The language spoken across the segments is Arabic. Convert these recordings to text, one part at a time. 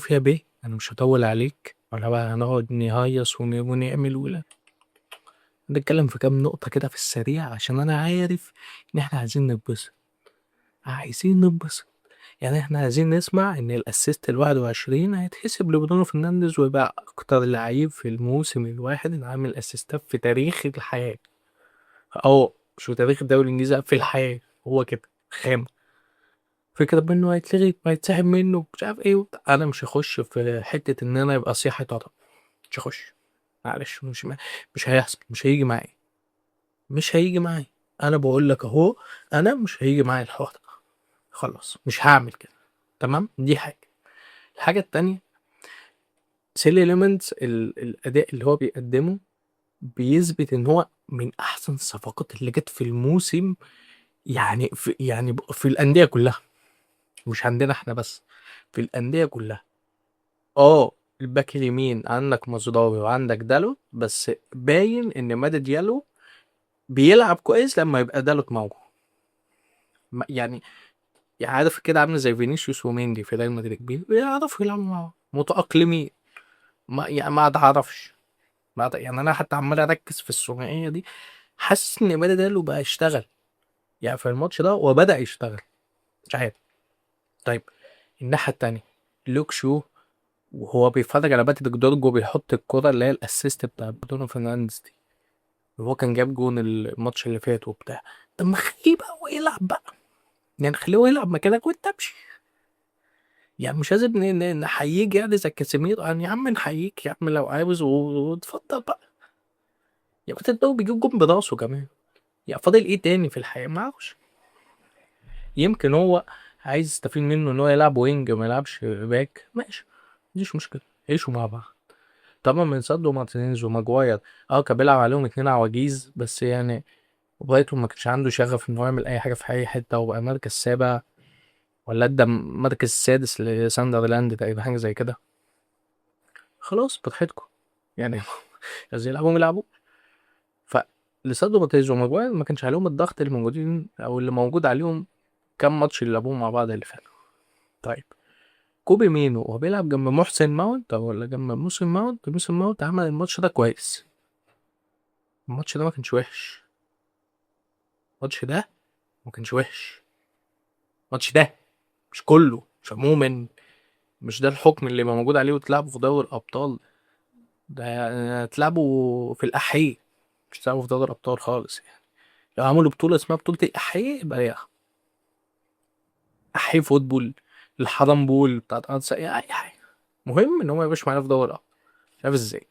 شوف يا بيه، انا مش هطول عليك ولا بقى هنقعد نهيص ونعمل ولا نتكلم في كام نقطة كده في السريع عشان انا عارف ان احنا عايزين نتبسط. يعني احنا عايزين نسمع ان الاسيست ال21 هيتحسب لبرونو فرنانديز ويبقى اكتر لعيب في الموسم الواحد اللي عامل اسيستات في تاريخ الحياة، او مش في تاريخ الدوري الانجليزي، لأ، في الحياة. هو كده خام. فكرة انه هيتلغي وهيتسحب منه مش عارف ايه انا مش هخش في حتة ان انا يبقى صياحة طرب. مش هخش. معلش، مش هيحصل، مش هيجي معايا. انا بقول لك اهو، انا مش هيجي معايا الحوار ده. خلاص مش هعمل كده. تمام، دي حاجة. الحاجة التانية، سيل إليمنتس الأداء اللي هو بيقدمه بيثبت إن هو من أحسن الصفقات اللي جت في الموسم. يعني في الأندية كلها، مش عندنا احنا بس، في الأندية كلها. اه، الباك اليمين عندك مزراوي وعندك دالو، بس باين إن مادي ديالو بيلعب كويس لما يبقى دالوت موجود. يعني عارف كده، عامل زي فينيسيوس وميندي في ريال مدريد، بيعرفوا يلعبوا مع بعض، متأقلمين. ما اتعرفش. يعني انا حتى عمال اركز في الثنائيه دي، حاسس ان بدأ ده بقى يشتغل. يعني في الماتش ده وبدأ يشتغل. مش عارف. طيب، الناحيه التانيه، لوك شو وهو بيتفرج على باتريك دورجو بيحط الكرة اللي هي الاسيست بتاع برونو فرنانديز دي، وهو كان جاب جون الماتش اللي فات وبتاع. طب ما خليه بقى ويلعب بقى، يعني خليه يلعب مكانك وانت امشي. يعني مش لازم نحييك يعني زي كاسيميرو، يعني يا عم نحييك يا عم لو عاوز واتفضل بقى. يا باتريك دورجو بيجيب جون براسه كمان. يعني فاضل ايه تاني في الحياة؟ معرفش. يمكن هو عايز يستفيد منه ان هو يلعب وينج وما يلعبش باك، ماشي، مفيش مشكلة، عيشوا مع بعض. طبعا من سادو مارتينيز وماجواير، كان بيلعب عليهم 2 عواجيز بس يعني. وبريتون ما كانش عنده شغف ان هو يعمل اي حاجة في اي حتة، وبقى مركز سابع ولا ادى مركز سادس لساندرلاند تقريبا، حاجة زي كده. خلاص براحتكم يعني. عايز يلعبوا. فلساندرو مارتينيز وماجواير ما كانش عليهم الضغط اللي موجودين او اللي موجود عليهم كام ماتش اللي لعبوهم مع بعض اللي فاتوا. طيب، كوبي مينو وهو بيلعب جنب محسن ماونت ولا جنب موسم ماونت عمل الماتش ده كويس. الماتش ده ما كانش وحش. الماتش ده ما كانش وحش. الماتش ده مش كله، مش عموما، مش ده الحكم اللي يبقى موجود عليه وتلعبوا في دوري الابطال. ده تلعبوا في الاحياء، مش تلعبوا في دوري الابطال خالص يعني. لو عملوا بطوله اسمها بطوله الاحياء يبقى هي احياء فوتبول، الحرام بول بتاعت انسا، اي حاجه. مهم ان هم ما يبقاش معانا في دوري الابطال. مش عارف ازاي.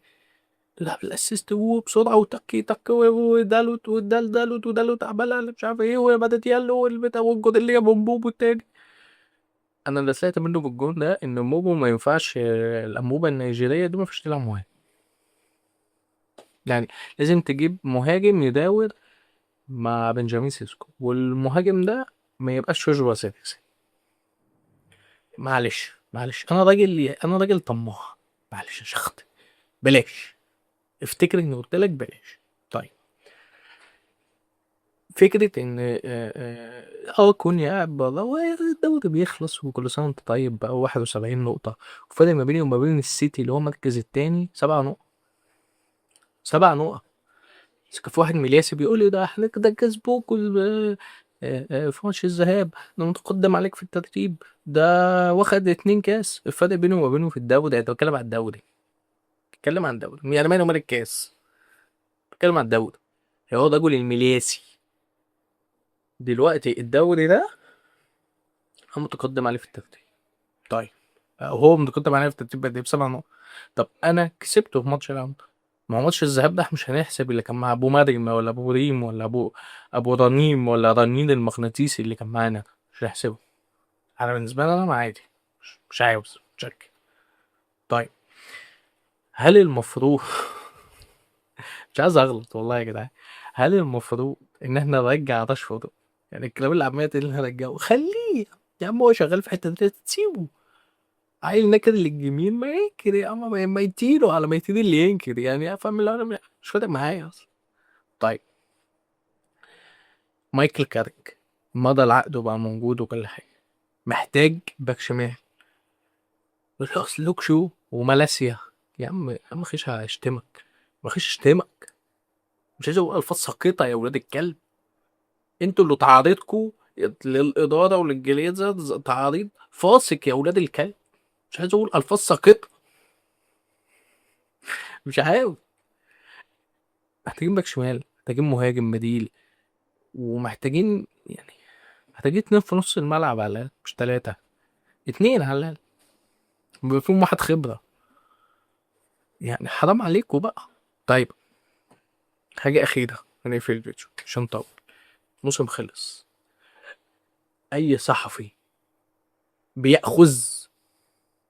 لا، بالاسيست وبسرعه وتك تك ودالوت دالوت ودالوت عملها اللي مش عارف ايه، وبدت يالو والبتاع والجون اللي جاب بوبو التاني. انا اللي سمعت منه بالجون ده ان موبو ما ينفعش، الانبوبه النيجيريه دي ما ينفعش تلعب مهاجم. يعني لازم تجيب مهاجم يداور مع بنجامين سيسكو، والمهاجم ده ما يبقاش جوجو سيركسي. معلش انا راجل طماع. معلش يا شخط، بلاش. افتكر اني قلت لك بلاش. طيب، فكرة إن كوني قاعد بره والدوري بيخلص وكل سنة وأنت طيب بقى، 71 نقطة، وفرق ما بيني وما بين السيتي اللي هو المركز التاني 7 نقط. 7 نقط. بس كان في واحد ملياسي بيقول لي ده احنا كده كسبوك في ماتش الذهاب، ده متقدم عليك في الترتيب، ده واخد 2 كاس. الفرق بينه وما بينه في الدوري، أنت بتكلم عن الدوري. بتكلم عن الدوري يعني ماله مال الكاس. بتكلم عن الدوري. هو الرجل الملياسي دلوقتي الدوري ده هو متقدم عليه في الترتيب. طيب، هو متقدم عليه في الترتيب بقد ايه؟ ب7 نقط. طب انا كسبته في ماتش العودة. ما هو ماتش الذهاب ده مش هنحسب اللي كان مع ابو مريم ولا ابو ريم ولا ابو رنيم ولا رنين المغناطيسي اللي كان معانا. مش هنحسبه. انا بالنسبه لي انا عادي. مش عاوز تشك. طيب، هل المفروض مش عايز اغلط والله يا جدعان. هل المفروض ان احنا نرجع راشفورد؟ يعني الكلام اللي عمال اللي هنرجعه خليه. يا عم هو شغال في حته تسيبه. عيل نكر للجميل ما ينكر يا عم، ما يطيروا على ما يطير اللي ينكر، يعني افهم اللي انا مش فارق معايا اصلا. طيب، مايكل كارك مضى العقد وبقى موجود وكل حاجه. محتاج باك شمال. اصل لوك شو ومالاسيا. يا عم خش هشتمك، ما خش اشتمك، مش عايز اقول الفاظ ساقطه يا ولاد الكلب. انتوا اللي تعارضكوا للاداره وللجليزه تعاريض فاسق يا ولاد الكلب. مش عايز اقول الفاظ ساقطه، مش عارف. محتاجين باك شمال، محتاجين مهاجم بديل، ومحتاجين يعني محتاجين اتنين في نص الملعب على الاقل، مش تلاته، اتنين على الاقل بيبقى فيهم واحد خبره. يعني حرام عليكم بقى. طيب، حاجه اخيره هنقفل الفيديو عشان طول. موسم خلص، اي صحفي بياخذ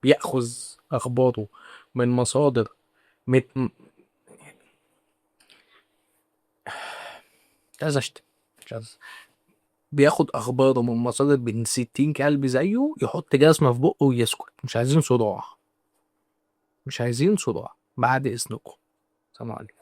بياخذ اخباره من مصادر مت... مش عايز اشتم، مش عايز، بياخد اخباره من مصادر بين 60 كلب زيه، يحط جزمه في بقه ويسكت. مش عايزين صداع، مش عايزين صداع بعد اذنكم. سلام عليكم.